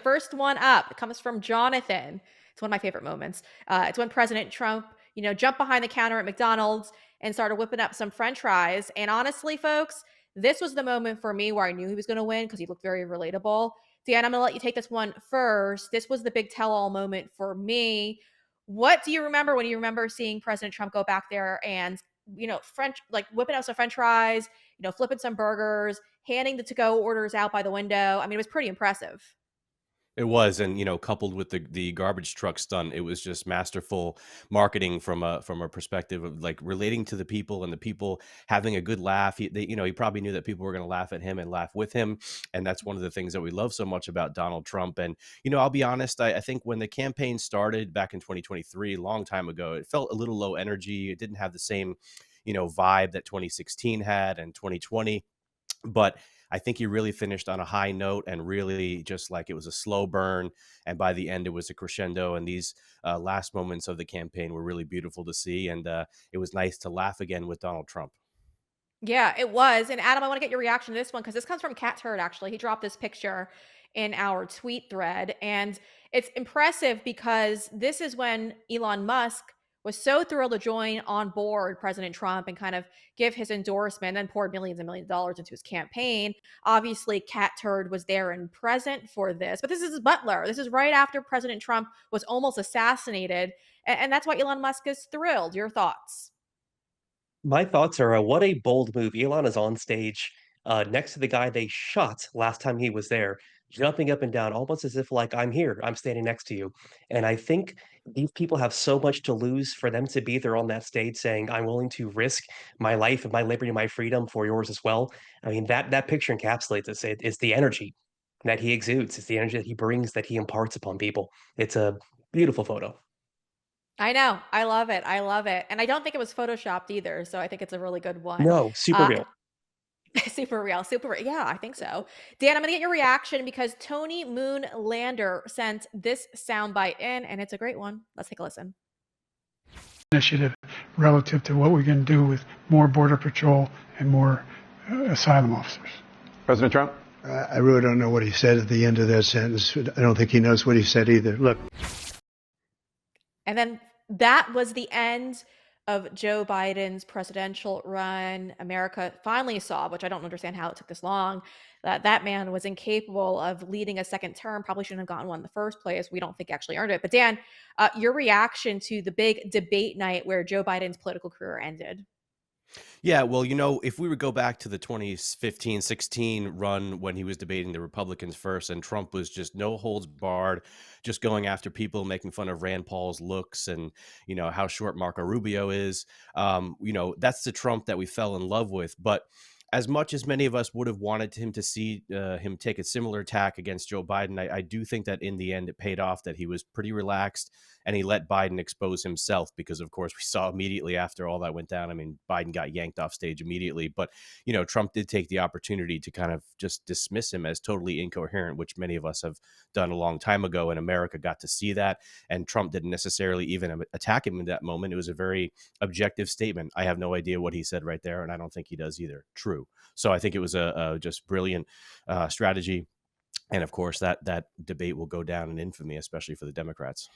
first one up comes from Jonathan. It's one of my favorite moments. It's when President Trump, jumped behind the counter at McDonald's and started whipping up some French fries. And honestly, folks, this was the moment for me where I knew he was going to win because he looked very relatable. Dan, I'm going to let you take this one first. This was the big tell-all moment for me. What do you remember when you remember seeing President Trump go back there and French, like whipping out some French fries, flipping some burgers, handing the to-go orders out by the window. I mean, it was pretty impressive. It was, and, coupled with the garbage truck stunt, it was just masterful marketing from a perspective of, like, relating to the people and the people having a good laugh. He probably knew that people were gonna laugh at him and laugh with him, and that's one of the things that we love so much about Donald Trump. And, I'll be honest, I think when the campaign started back in 2023, a long time ago, it felt a little low energy. It didn't have the same, vibe that 2016 had and 2020. But I think he really finished on a high note and really just like it was a slow burn. And by the end, it was a crescendo. And these last moments of the campaign were really beautiful to see. And it was nice to laugh again with Donald Trump. Yeah, it was. And Adam, I want to get your reaction to this one because this comes from Cat Turd, actually. He dropped this picture in our tweet thread. And it's impressive because this is when Elon Musk was so thrilled to join on board President Trump and kind of give his endorsement and poured millions and millions of dollars into his campaign. Obviously, Cat Turd was there and present for this, but this is his butler. This is right after President Trump was almost assassinated. And that's why Elon Musk is thrilled. Your thoughts? My thoughts are, what a bold move. Elon is on stage, next to the guy they shot last time he was there, jumping up and down, almost as if like, "I'm here, I'm standing next to you." And I think these people have so much to lose for them to be there on that stage saying, "I'm willing to risk my life and my liberty and my freedom for yours as well." I mean, that picture encapsulates this. It's the energy that he exudes. It's the energy that he brings, that he imparts upon people. It's a beautiful photo. I know. I love it. I love it. And I don't think it was photoshopped either, so I think it's a really good one. No, super Uh, real. super real, super real. Yeah, I think so. Dan, I'm gonna get your reaction because Tony Moonlander sent this soundbite in, and it's a great one. Let's take a listen. Initiative relative to what we can do with more border patrol and more asylum officers. President Trump? I really don't know what he said at the end of that sentence. I don't think he knows what he said either. Look. And then that was the end of Joe Biden's presidential run. America finally saw, which I don't understand how it took this long, that that man was incapable of leading a second term, probably shouldn't have gotten one in the first place. We don't think he actually earned it. But Dan, your reaction to the big debate night where Joe Biden's political career ended? Yeah, well, if we would go back to the 2015, 16 run when he was debating the Republicans first, and Trump was just no holds barred, just going after people, making fun of Rand Paul's looks and, how short Marco Rubio is. That's the Trump that we fell in love with. But as much as many of us would have wanted him to see him take a similar attack against Joe Biden, I do think that in the end it paid off, that he was pretty relaxed and he let Biden expose himself because, of course, we saw immediately after all that went down. I mean, Biden got yanked off stage immediately. But, Trump did take the opportunity to kind of just dismiss him as totally incoherent, which many of us have done a long time ago. And America got to see that. And Trump didn't necessarily even attack him in that moment. It was a very objective statement. I have no idea what he said right there. And I don't think he does either. True. So I think it was a just brilliant strategy. And of course, that debate will go down in infamy, especially for the Democrats.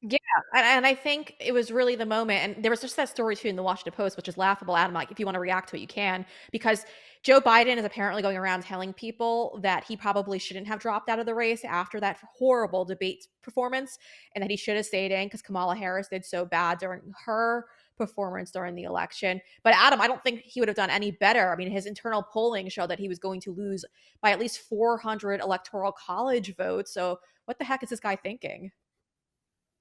Yeah, and I think it was really the moment, and there was just that story too in the Washington Post, which is laughable. Adam, like if you want to react to it, you can, because Joe Biden is apparently going around telling people that he probably shouldn't have dropped out of the race after that horrible debate performance, and that he should have stayed in because Kamala Harris did so bad during her performance during the election. But Adam, I don't think he would have done any better. I mean, his internal polling showed that he was going to lose by at least 400 electoral college votes. So what the heck is this guy thinking?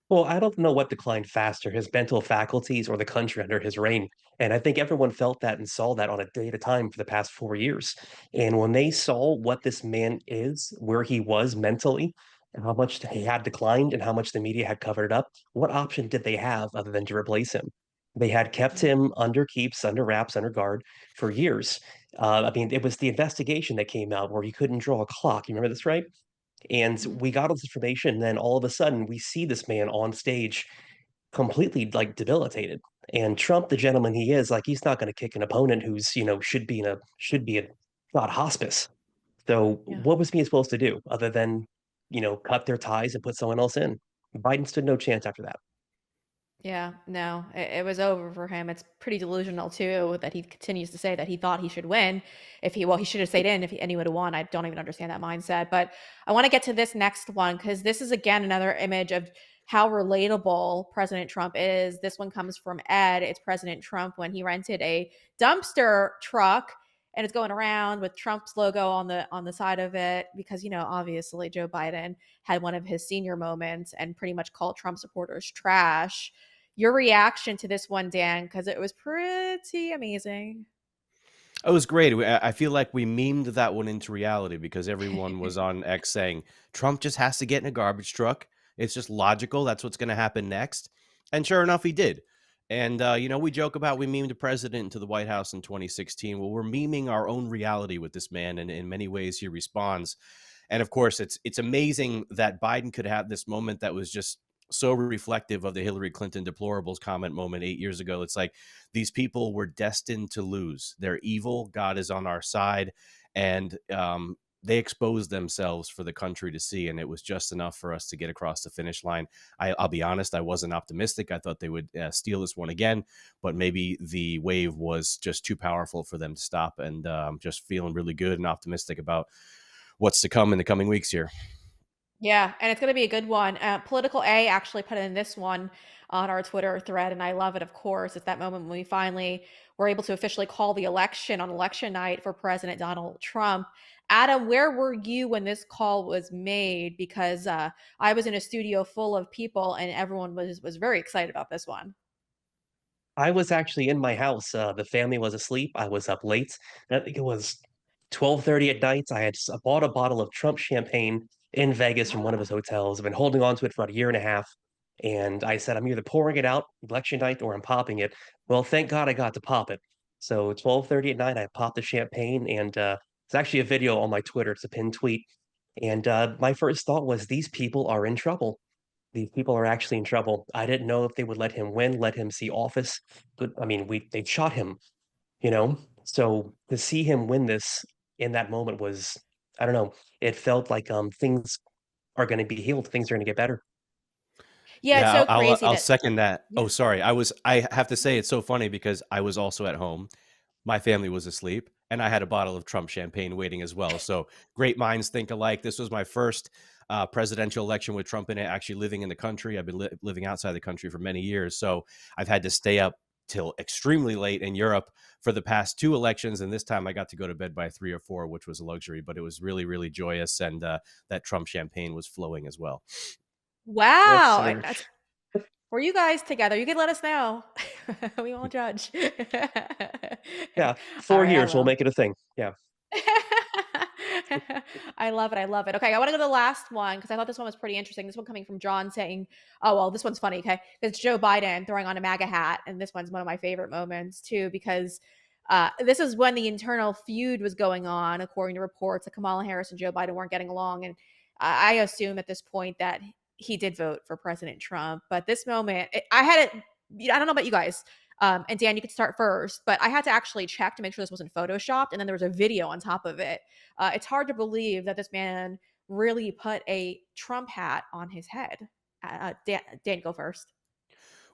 Well, I don't know what declined faster, his mental faculties or the country under his reign. And I think everyone felt that and saw that on a day at a time for the past 4 years. And when they saw what this man is, where he was mentally, and how much he had declined and how much the media had covered it up, what option did they have other than to replace him? They had kept him under keeps, under wraps, under guard for years. I mean, it was the investigation that came out where he couldn't draw a clock. You remember this, right? And Mhm. we got all this information, and then all of a sudden, we see this man on stage completely, like, debilitated. And Trump, the gentleman he is, like, he's not gonna kick an opponent who's, should be in not hospice. So, Yeah. what was he supposed to do other than cut their ties and put someone else in. Biden stood no chance after that. Yeah, no, it was over for him. It's pretty delusional too that he continues to say that he thought he should win. If he, well, he should have stayed in if he, and he would have won. I don't even understand that mindset. But I want to get to this next one because this is again another image of how relatable President Trump is. This one comes from Ed. It's President Trump when he rented a dumpster truck and it's going around with Trump's logo on the side of it because obviously Joe Biden had one of his senior moments and pretty much called Trump supporters trash. Your reaction to this one, Dan, because it was pretty amazing. It was great. I feel like we memed that one into reality because everyone was on X saying Trump just has to get in a garbage truck. It's just logical. That's what's going to happen next. And sure enough, he did. And, we joke about we memed the president into the White House in 2016. Well, we're memeing our own reality with this man. And in many ways, he responds. And of course, it's amazing that Biden could have this moment that was just so reflective of the Hillary Clinton deplorables comment moment 8 years ago. It's like these people were destined to lose. They're evil. God is on our side. And they exposed themselves for the country to see. And it was just enough for us to get across the finish line. I'll be honest, I wasn't optimistic. I thought they would steal this one again, but maybe the wave was just too powerful for them to stop. And just feeling really good and optimistic about what's to come in the coming weeks here. Yeah, and it's going to be a good one. Political A actually put in this one on our Twitter thread, and I love it, of course. It's that moment when we finally were able to officially call the election on election night for President Donald Trump. Adam, where were you when this call was made? Because I was in a studio full of people, and everyone was very excited about this one. I was actually in my house. The family was asleep. I was up late. I think it was 12:30 at night. I bought a bottle of Trump champagne in Vegas from one of his hotels. I've been holding on to it for about a year and a half. And I said, I'm either pouring it out election night or I'm popping it. Well, thank God I got to pop it. So 12:30 at night, I popped the champagne, and it's actually a video on my Twitter. It's a pinned tweet. And my first thought was, these people are in trouble. These people are actually in trouble. I didn't know if they would let him win, let him see office, but I mean, they shot him, you know? So to see him win this in that moment was, I don't know, it felt like things are going to be healed, things are going to get better. Yeah, it's Yeah, so I'll crazy I'll that. second that. Oh, Yeah. sorry. I have to say it's so funny because I was also at home. My family was asleep, and I had a bottle of Trump champagne waiting as well. So great minds think alike. This was my first presidential election with Trump in it. Actually, living in the country, I've been living outside the country for many years, so I've had to stay up till extremely late in Europe for the past two elections, and this time I got to go to bed by 3 or 4, which was a luxury. But it was really, really joyous, and that Trump champagne was flowing as well. Yes, Wow. sir. Were you guys together? You can let us know. We won't judge. Yeah, All 4 right, I years, we'll will. make it a thing. Yeah. I love it. I love it. Okay, I want to go to the last one because I thought this one was pretty interesting. This one coming from John saying, "Oh well, this one's funny." Okay, it's Joe Biden throwing on a MAGA hat, and this one's one of my favorite moments too because this is when the internal feud was going on, according to reports that Kamala Harris and Joe Biden weren't getting along, and I assume at this point that he did vote for President Trump. But this moment, I had it. I don't know about you guys. And Dan, you could start first, but I had to actually check to make sure this wasn't photoshopped, and then there was a video on top of it. It's hard to believe that this man really put a Trump hat on his head. Dan, go first.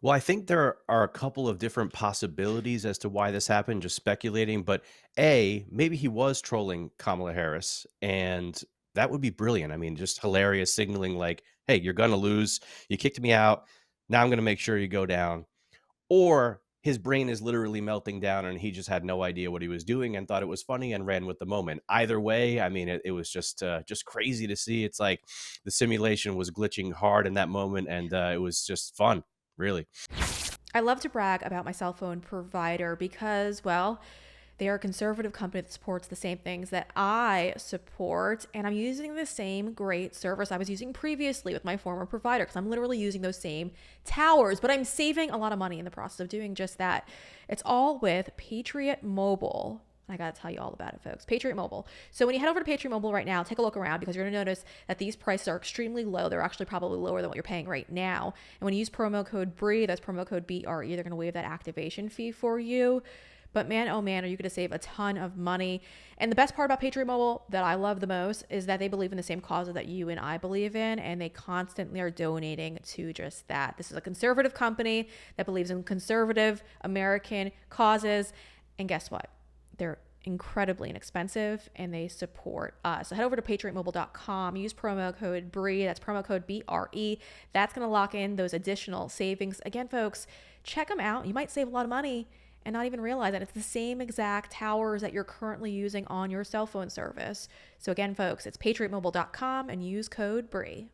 Well, I think there are a couple of different possibilities as to why this happened, just speculating. But A, maybe he was trolling Kamala Harris, and that would be brilliant. I mean, just hilarious signaling like, hey, you're going to lose. You kicked me out. Now I'm going to make sure you go down. Or his brain is literally melting down and he just had no idea what he was doing and thought it was funny and ran with the moment. Either way, I mean, it was just crazy to see. It's like the simulation was glitching hard in that moment, and it was just fun, really. I love to brag about my cell phone provider because, well, they are a conservative company that supports the same things that I support, and I'm using the same great service I was using previously with my former provider because I'm literally using those same towers, but I'm saving a lot of money in the process of doing just that. It's all with Patriot Mobile. I got to tell you all about it, folks. Patriot Mobile. So when you head over to Patriot Mobile right now, take a look around because you're going to notice that these prices are extremely low. They're actually probably lower than what you're paying right now. And when you use promo code BREE, that's promo code BRE, they're going to waive that activation fee for you. But man, oh man, are you going to save a ton of money. And the best part about Patriot Mobile that I love the most is that they believe in the same causes that you and I believe in, and they constantly are donating to just that. This is a conservative company that believes in conservative American causes. And guess what? They're incredibly inexpensive and they support us. So head over to patriotmobile.com, use promo code BRE, that's promo code BRE. That's going to lock in those additional savings. Again, folks, check them out. You might save a lot of money and not even realize that it's the same exact towers that you're currently using on your cell phone service. So again, folks, it's patriotmobile.com and use code BRE.